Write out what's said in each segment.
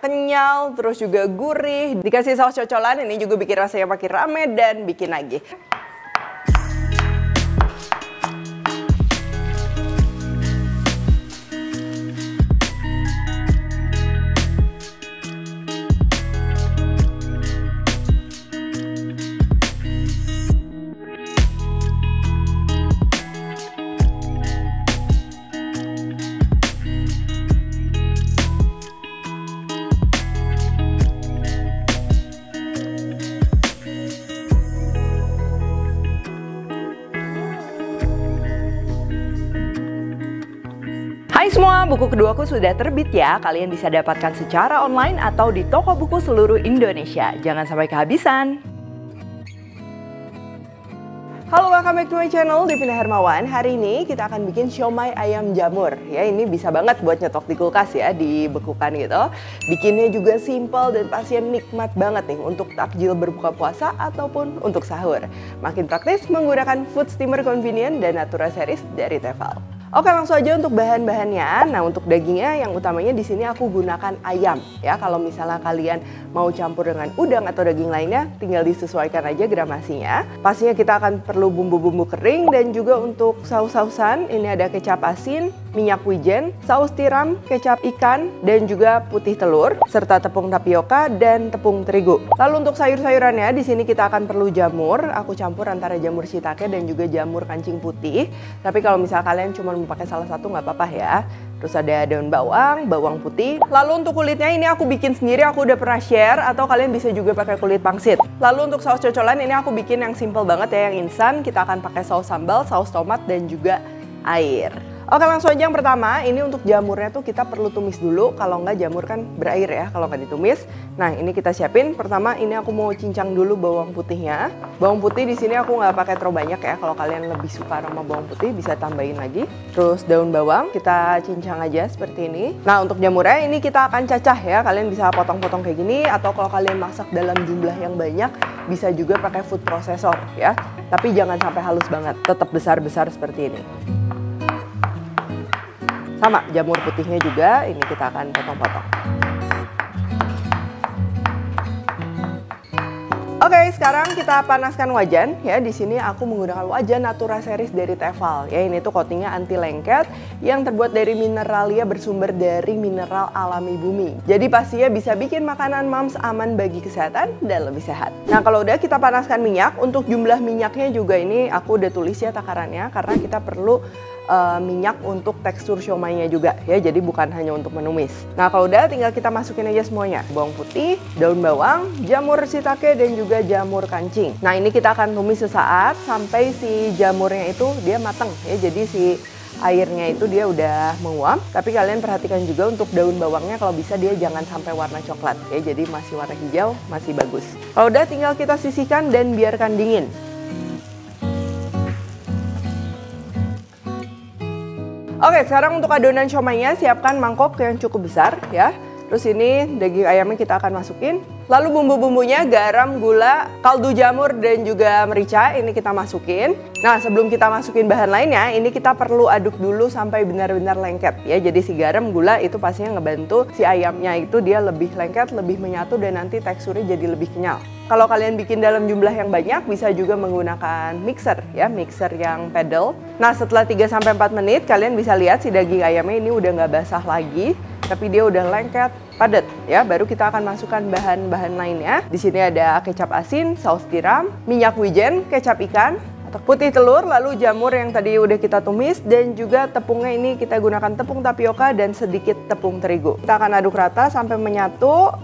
kenyal, terus juga gurih. Dikasih saus cocolan, ini juga bikin rasanya makin rame dan bikin nagih. Hai semua, buku keduaku sudah terbit ya. Kalian bisa dapatkan secara online atau di toko buku seluruh Indonesia. Jangan sampai kehabisan. Halo, welcome back to my channel, Devina Hermawan. Hari ini kita akan bikin siomay ayam jamur. Ya, ini bisa banget buat nyetok di kulkas ya, dibekukan gitu. Bikinnya juga simple dan pastinya nikmat banget nih untuk takjil berbuka puasa ataupun untuk sahur. Makin praktis menggunakan food steamer convenient dan Natura series dari Tefal. Oke, langsung aja untuk bahan-bahannya. Nah, untuk dagingnya yang utamanya di sini aku gunakan ayam ya. Kalau misalnya kalian mau campur dengan udang atau daging lainnya, tinggal disesuaikan aja gramasinya. Pastinya kita akan perlu bumbu-bumbu kering dan juga untuk saus-sausan. Ini ada kecap asin, minyak wijen, saus tiram, kecap ikan, dan juga putih telur, serta tepung tapioka dan tepung terigu. Lalu untuk sayur-sayurannya di sini kita akan perlu jamur. Aku campur antara jamur shiitake dan juga jamur kancing putih. Tapi kalau misalnya kalian cuma mau pakai salah satu nggak apa-apa ya. Terus ada daun bawang, bawang putih. Lalu untuk kulitnya ini aku bikin sendiri, aku udah pernah share, atau kalian bisa juga pakai kulit pangsit. Lalu untuk saus cocolan ini aku bikin yang simple banget ya, yang instan. Kita akan pakai saus sambal, saus tomat, dan juga air. Oke, langsung aja yang pertama, ini untuk jamurnya tuh kita perlu tumis dulu. Kalau nggak jamur kan berair ya, kalau nggak ditumis. Nah, ini kita siapin. Pertama, ini aku mau cincang dulu bawang putihnya. Bawang putih di sini aku nggak pakai terlalu banyak ya. Kalau kalian lebih suka aroma bawang putih, bisa tambahin lagi. Terus daun bawang, kita cincang aja seperti ini. Nah, untuk jamurnya ini kita akan cacah ya. Kalian bisa potong-potong kayak gini, atau kalau kalian masak dalam jumlah yang banyak, bisa juga pakai food processor ya. Tapi jangan sampai halus banget, tetap besar-besar seperti ini. Sama, jamur putihnya juga, ini kita akan potong-potong. Oke, sekarang kita panaskan wajan ya. Di sini aku menggunakan wajan Natura series dari Tefal. Ya, ini tuh coatingnya anti lengket yang terbuat dari mineralia bersumber dari mineral alami bumi. Jadi pastinya bisa bikin makanan moms aman bagi kesehatan dan lebih sehat. Nah, kalau udah kita panaskan minyak, untuk jumlah minyaknya juga ini aku udah tulis ya takarannya karena kita perlu minyak untuk tekstur siomaynya juga ya, jadi bukan hanya untuk menumis. Nah, kalau udah tinggal kita masukin aja semuanya. Bawang putih, daun bawang, jamur shiitake, dan juga jamur kancing. Nah, ini kita akan tumis sesaat sampai si jamurnya itu dia matang ya, jadi si airnya itu dia udah menguap. Tapi kalian perhatikan juga untuk daun bawangnya, kalau bisa dia jangan sampai warna coklat ya, jadi masih warna hijau, masih bagus. Kalau udah tinggal kita sisihkan dan biarkan dingin. Oke, sekarang untuk adonan siomaynya siapkan mangkok yang cukup besar ya. Terus ini daging ayamnya kita akan masukin. Lalu bumbu-bumbunya garam, gula, kaldu jamur, dan juga merica ini kita masukin. Nah, sebelum kita masukin bahan lainnya, ini kita perlu aduk dulu sampai benar-benar lengket ya. Jadi si garam, gula itu pastinya ngebantu si ayamnya itu dia lebih lengket, lebih menyatu, dan nanti teksturnya jadi lebih kenyal. Kalau kalian bikin dalam jumlah yang banyak, bisa juga menggunakan mixer ya, mixer yang pedal. Nah, setelah 3-4 menit, kalian bisa lihat si daging ayamnya ini udah nggak basah lagi, tapi dia udah lengket, padat ya. Baru kita akan masukkan bahan-bahan lainnya. Di sini ada kecap asin, saus tiram, minyak wijen, kecap ikan, atau putih telur, lalu jamur yang tadi udah kita tumis, dan juga tepungnya ini kita gunakan tepung tapioka dan sedikit tepung terigu. Kita akan aduk rata sampai menyatu.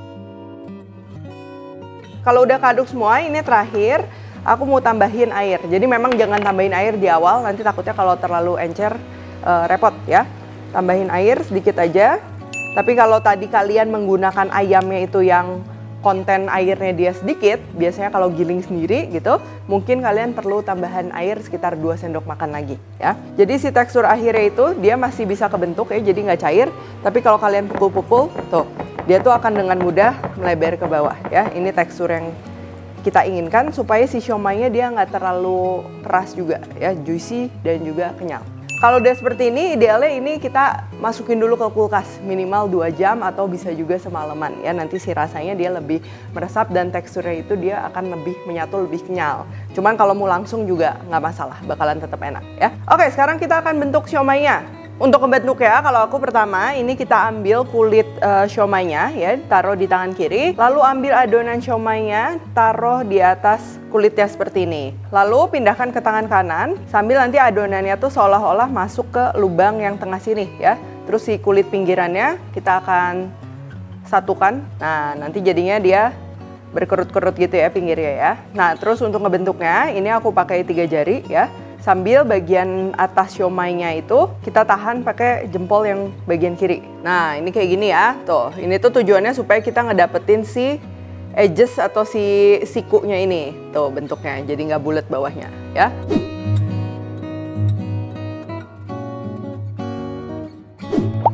Kalau udah keaduk semua, ini terakhir aku mau tambahin air. Jadi memang jangan tambahin air di awal, nanti takutnya kalau terlalu encer repot ya. Tambahin air sedikit aja. Tapi kalau tadi kalian menggunakan ayamnya itu yang konten airnya dia sedikit, biasanya kalau giling sendiri gitu, mungkin kalian perlu tambahan air sekitar 2 sendok makan lagi ya. Jadi si tekstur akhirnya itu dia masih bisa kebentuk ya, jadi nggak cair. Tapi kalau kalian pukul-pukul, tuh dia tuh akan dengan mudah melebar ke bawah ya. Ini tekstur yang kita inginkan supaya si siomaynya dia nggak terlalu keras juga ya, juicy dan juga kenyal. Kalau udah seperti ini, idealnya ini kita masukin dulu ke kulkas minimal 2 jam atau bisa juga semalaman ya. Nanti si rasanya dia lebih meresap dan teksturnya itu dia akan lebih menyatu, lebih kenyal. Cuman kalau mau langsung juga nggak masalah, bakalan tetap enak ya. Oke, sekarang kita akan bentuk siomaynya. Untuk membentuk ya, kalau aku pertama ini kita ambil kulit siomaynya ya, taruh di tangan kiri. Lalu ambil adonan siomaynya, taruh di atas kulitnya seperti ini. Lalu pindahkan ke tangan kanan, sambil nanti adonannya tuh seolah-olah masuk ke lubang yang tengah sini ya. Terus si kulit pinggirannya kita akan satukan. Nah, nanti jadinya dia berkerut-kerut gitu ya pinggirnya ya. Nah, terus untuk ngebentuknya, ini aku pakai 3 jari ya. Sambil bagian atas siomaynya itu kita tahan pakai jempol yang bagian kiri. Nah, ini kayak gini ya. Tuh, ini tuh tujuannya supaya kita ngedapetin si edges atau si sikunya ini. Tuh bentuknya, jadi nggak bulat bawahnya ya.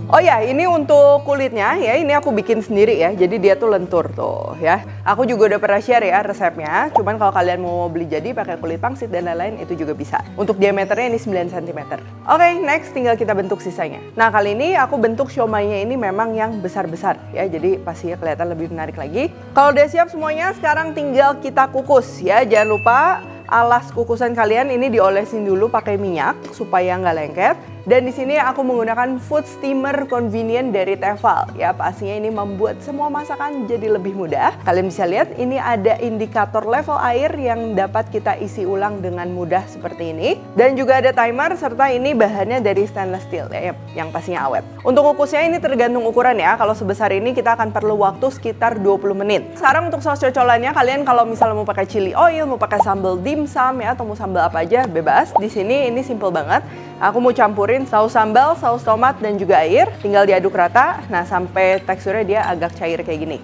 Oh ya, ini untuk kulitnya ya, ini aku bikin sendiri ya, jadi dia tuh lentur tuh ya. Aku juga udah pernah share ya resepnya, cuman kalau kalian mau beli jadi pakai kulit pangsit dan lain-lain itu juga bisa. Untuk diameternya ini 9 cm. Oke, next tinggal kita bentuk sisanya. Nah, kali ini aku bentuk siomaynya ini memang yang besar-besar ya, jadi pastinya kelihatan lebih menarik lagi. Kalau udah siap semuanya, sekarang tinggal kita kukus ya. Jangan lupa alas kukusan kalian ini diolesin dulu pakai minyak supaya nggak lengket. Dan di sini aku menggunakan food steamer convenient dari Tefal ya, pastinya ini membuat semua masakan jadi lebih mudah. Kalian bisa lihat ini ada indikator level air yang dapat kita isi ulang dengan mudah seperti ini. Dan juga ada timer serta ini bahannya dari stainless steel ya, yang pastinya awet. Untuk kukusnya ini tergantung ukuran ya. Kalau sebesar ini kita akan perlu waktu sekitar 20 menit. Sekarang untuk saus cocolannya, kalian kalau misalnya mau pakai chili oil, mau pakai sambal dimsum ya, atau mau sambal apa aja bebas. Di sini ini simple banget. Aku mau campurin saus sambal, saus tomat, dan juga air. Tinggal diaduk rata, nah sampai teksturnya dia agak cair kayak gini.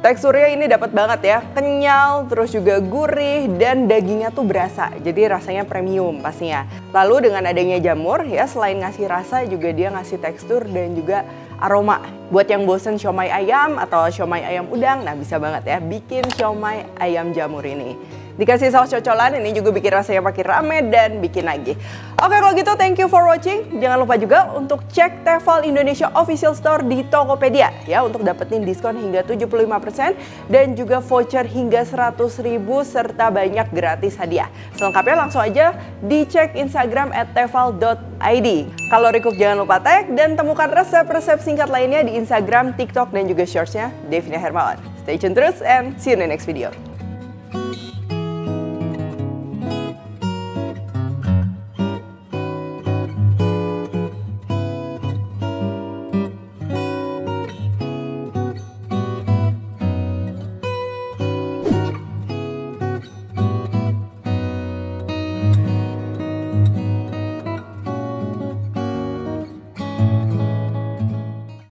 Teksturnya ini dapat banget ya, kenyal, terus juga gurih, dan dagingnya tuh berasa, jadi rasanya premium pastinya. Lalu dengan adanya jamur ya, selain ngasih rasa juga dia ngasih tekstur dan juga aroma. Buat yang bosen siomay ayam atau siomay ayam udang, nah bisa banget ya bikin siomay ayam jamur ini. Dikasih saus cocolan, ini juga bikin rasanya makin rame dan bikin nagih. Oke, kalau gitu thank you for watching. Jangan lupa juga untuk cek Tefal Indonesia Official Store di Tokopedia ya, untuk dapetin diskon hingga 75% dan juga voucher hingga 100.000 serta banyak gratis hadiah. Selengkapnya langsung aja dicek Instagram @tefal.id. Kalau recook jangan lupa tag dan temukan resep-resep singkat lainnya di Instagram, TikTok, dan juga Shorts-nya Devina Hermawan. Stay tune terus and see you in the next video.